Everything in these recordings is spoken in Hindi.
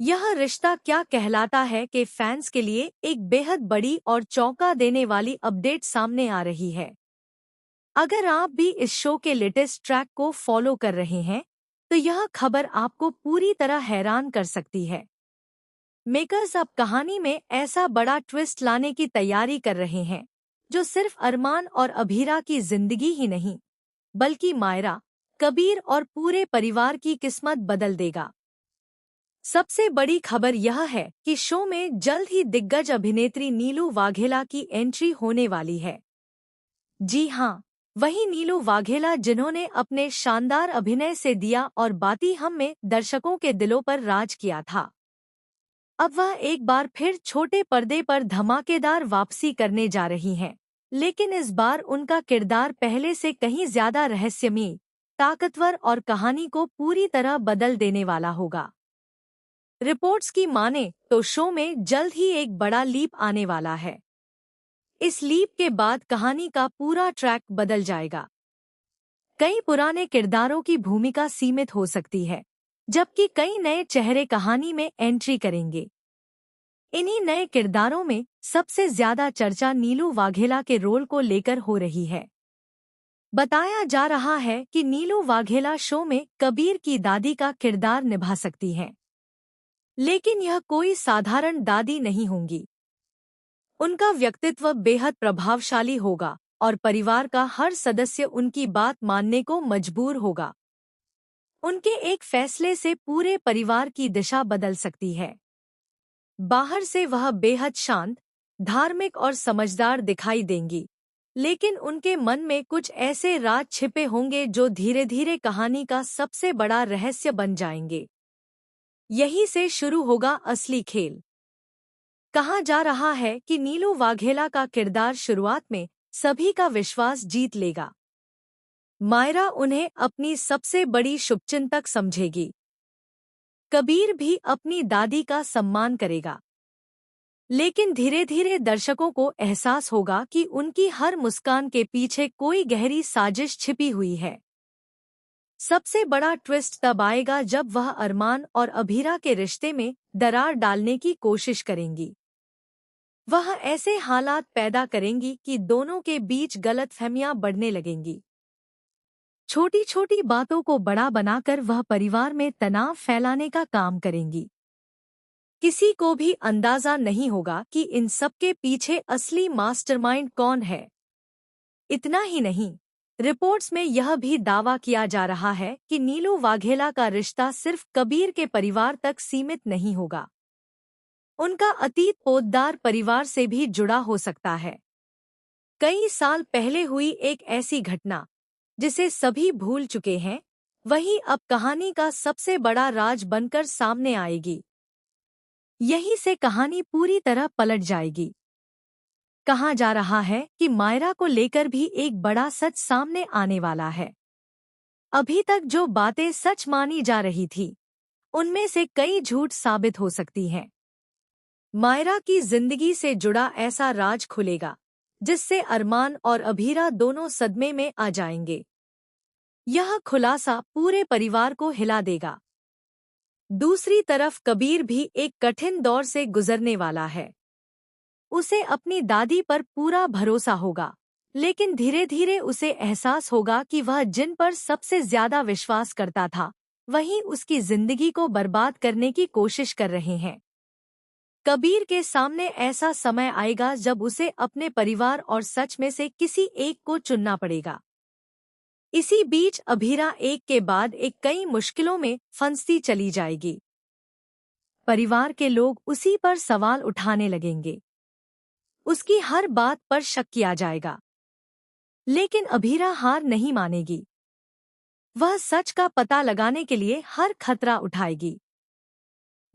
यह रिश्ता क्या कहलाता है कि फैंस के लिए एक बेहद बड़ी और चौंका देने वाली अपडेट सामने आ रही है। अगर आप भी इस शो के लेटेस्ट ट्रैक को फॉलो कर रहे हैं, तो यह खबर आपको पूरी तरह हैरान कर सकती है। मेकर्स अब कहानी में ऐसा बड़ा ट्विस्ट लाने की तैयारी कर रहे हैं, जो सिर्फ अरमान और अभीरा की जिंदगी ही नहीं, बल्कि मायरा, कबीर और पूरे परिवार की किस्मत बदल देगा। सबसे बड़ी खबर यह है कि शो में जल्द ही दिग्गज अभिनेत्री नीलू वाघेला की एंट्री होने वाली है। जी हाँ, वही नीलू वाघेला जिन्होंने अपने शानदार अभिनय से दिया और बाती हम में दर्शकों के दिलों पर राज किया था। अब वह एक बार फिर छोटे पर्दे पर धमाकेदार वापसी करने जा रही हैं, लेकिन इस बार उनका किरदार पहले से कहीं ज्यादा रहस्यमयी, ताकतवर और कहानी को पूरी तरह बदल देने वाला होगा। रिपोर्ट्स की माने तो शो में जल्द ही एक बड़ा लीप आने वाला है। इस लीप के बाद कहानी का पूरा ट्रैक बदल जाएगा। कई पुराने किरदारों की भूमिका सीमित हो सकती है, जबकि कई नए चेहरे कहानी में एंट्री करेंगे। इन्हीं नए किरदारों में सबसे ज्यादा चर्चा नीलू वाघेला के रोल को लेकर हो रही है। बताया जा रहा है कि नीलू वाघेला शो में कबीर की दादी का किरदार निभा सकती हैं। लेकिन यह कोई साधारण दादी नहीं होंगी। उनका व्यक्तित्व बेहद प्रभावशाली होगा और परिवार का हर सदस्य उनकी बात मानने को मजबूर होगा। उनके एक फैसले से पूरे परिवार की दिशा बदल सकती है। बाहर से वह बेहद शांत, धार्मिक और समझदार दिखाई देंगी, लेकिन उनके मन में कुछ ऐसे राज छिपे होंगे जो धीरे धीरे कहानी का सबसे बड़ा रहस्य बन जाएंगे। यहीं से शुरू होगा असली खेल। कहा जा रहा है कि नीलू वाघेला का किरदार शुरुआत में सभी का विश्वास जीत लेगा। मायरा उन्हें अपनी सबसे बड़ी शुभचिंतक समझेगी। कबीर भी अपनी दादी का सम्मान करेगा। लेकिन धीरे धीरे दर्शकों को एहसास होगा कि उनकी हर मुस्कान के पीछे कोई गहरी साजिश छिपी हुई है। सबसे बड़ा ट्विस्ट तब आएगा जब वह अरमान और अभीरा के रिश्ते में दरार डालने की कोशिश करेंगी। वह ऐसे हालात पैदा करेंगी कि दोनों के बीच गलतफहमियां बढ़ने लगेंगी। छोटी छोटी बातों को बड़ा बनाकर वह परिवार में तनाव फैलाने का काम करेंगी। किसी को भी अंदाजा नहीं होगा कि इन सब के पीछे असली मास्टरमाइंड कौन है। इतना ही नहीं, रिपोर्ट्स में यह भी दावा किया जा रहा है कि नीलू वाघेला का रिश्ता सिर्फ कबीर के परिवार तक सीमित नहीं होगा। उनका अतीत पोद्दार परिवार से भी जुड़ा हो सकता है। कई साल पहले हुई एक ऐसी घटना जिसे सभी भूल चुके हैं, वही अब कहानी का सबसे बड़ा राज बनकर सामने आएगी। यहीं से कहानी पूरी तरह पलट जाएगी। कहा जा रहा है कि मायरा को लेकर भी एक बड़ा सच सामने आने वाला है। अभी तक जो बातें सच मानी जा रही थी, उनमें से कई झूठ साबित हो सकती हैं। मायरा की जिंदगी से जुड़ा ऐसा राज खुलेगा जिससे अरमान और अभीरा दोनों सदमे में आ जाएंगे। यह खुलासा पूरे परिवार को हिला देगा। दूसरी तरफ कबीर भी एक कठिन दौर से गुजरने वाला है। उसे अपनी दादी पर पूरा भरोसा होगा, लेकिन धीरे धीरे उसे एहसास होगा कि वह जिन पर सबसे ज्यादा विश्वास करता था, वही उसकी जिंदगी को बर्बाद करने की कोशिश कर रहे हैं। कबीर के सामने ऐसा समय आएगा जब उसे अपने परिवार और सच में से किसी एक को चुनना पड़ेगा। इसी बीच अभीरा एक के बाद एक कई मुश्किलों में फंसती चली जाएगी। परिवार के लोग उसी पर सवाल उठाने लगेंगे। उसकी हर बात पर शक किया जाएगा। लेकिन अभीरा हार नहीं मानेगी। वह सच का पता लगाने के लिए हर खतरा उठाएगी।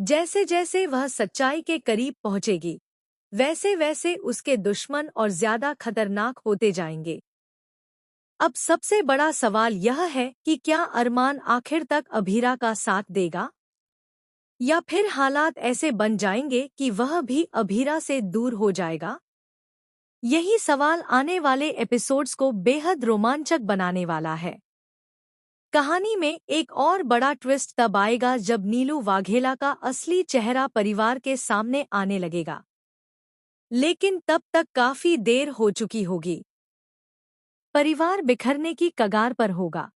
जैसे जैसे वह सच्चाई के करीब पहुंचेगी, वैसे वैसे उसके दुश्मन और ज्यादा खतरनाक होते जाएंगे। अब सबसे बड़ा सवाल यह है कि क्या अरमान आखिर तक अभीरा का साथ देगा, या फिर हालात ऐसे बन जाएंगे कि वह भी अभीरा से दूर हो जाएगा। यही सवाल आने वाले एपिसोड्स को बेहद रोमांचक बनाने वाला है। कहानी में एक और बड़ा ट्विस्ट तब आएगा जब नीलू वाघेला का असली चेहरा परिवार के सामने आने लगेगा, लेकिन तब तक काफी देर हो चुकी होगी। परिवार बिखरने की कगार पर होगा,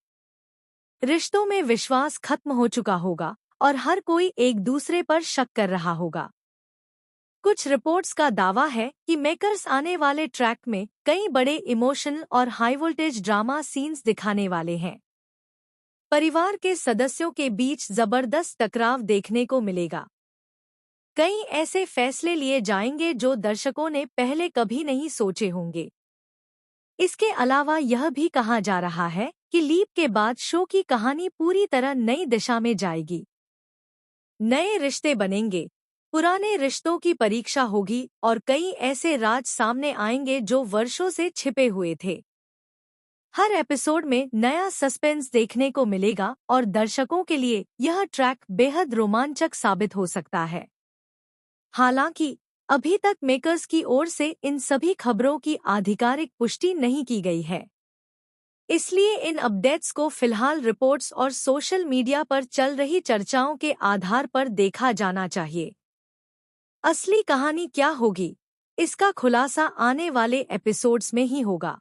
रिश्तों में विश्वास खत्म हो चुका होगा और हर कोई एक दूसरे पर शक कर रहा होगा। कुछ रिपोर्ट्स का दावा है कि मेकर्स आने वाले ट्रैक में कई बड़े इमोशनल और हाई वोल्टेज ड्रामा सीन्स दिखाने वाले हैं। परिवार के सदस्यों के बीच जबरदस्त टकराव देखने को मिलेगा। कई ऐसे फैसले लिए जाएंगे जो दर्शकों ने पहले कभी नहीं सोचे होंगे। इसके अलावा यह भी कहा जा रहा है कि लीप के बाद शो की कहानी पूरी तरह नई दिशा में जाएगी। नए रिश्ते बनेंगे, पुराने रिश्तों की परीक्षा होगी और कई ऐसे राज सामने आएंगे जो वर्षों से छिपे हुए थे। हर एपिसोड में नया सस्पेंस देखने को मिलेगा और दर्शकों के लिए यह ट्रैक बेहद रोमांचक साबित हो सकता है। हालांकि अभी तक मेकर्स की ओर से इन सभी खबरों की आधिकारिक पुष्टि नहीं की गई है, इसलिए इन अपडेट्स को फिलहाल रिपोर्ट्स और सोशल मीडिया पर चल रही चर्चाओं के आधार पर देखा जाना चाहिए। असली कहानी क्या होगी, इसका खुलासा आने वाले एपिसोड्स में ही होगा।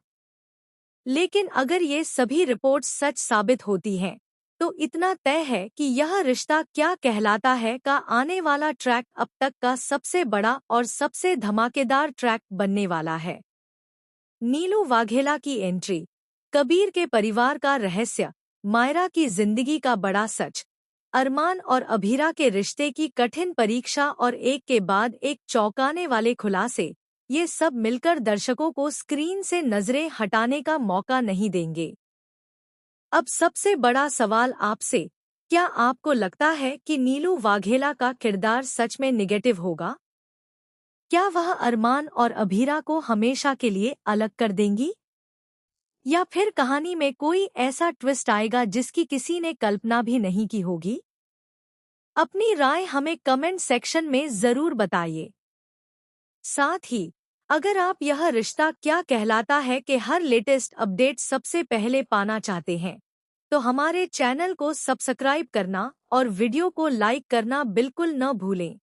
लेकिन अगर ये सभी रिपोर्ट्स सच साबित होती हैं, तो इतना तय है कि यह रिश्ता क्या कहलाता है का आने वाला ट्रैक अब तक का सबसे बड़ा और सबसे धमाकेदार ट्रैक बनने वाला है। नीलू वाघेला की एंट्री, कबीर के परिवार का रहस्य, मायरा की जिंदगी का बड़ा सच, अरमान और अभीरा के रिश्ते की कठिन परीक्षा और एक के बाद एक चौंकाने वाले खुलासे, ये सब मिलकर दर्शकों को स्क्रीन से नजरें हटाने का मौका नहीं देंगे। अब सबसे बड़ा सवाल आपसे, क्या आपको लगता है कि नीलू वाघेला का किरदार सच में नेगेटिव होगा? क्या वह अरमान और अभीरा को हमेशा के लिए अलग कर देंगी? या फिर कहानी में कोई ऐसा ट्विस्ट आएगा जिसकी किसी ने कल्पना भी नहीं की होगी? अपनी राय हमें कमेंट सेक्शन में जरूर बताइए। साथ ही अगर आप यह रिश्ता क्या कहलाता है कि हर लेटेस्ट अपडेट सबसे पहले पाना चाहते हैं, तो हमारे चैनल को सब्सक्राइब करना और वीडियो को लाइक करना बिल्कुल न भूलें।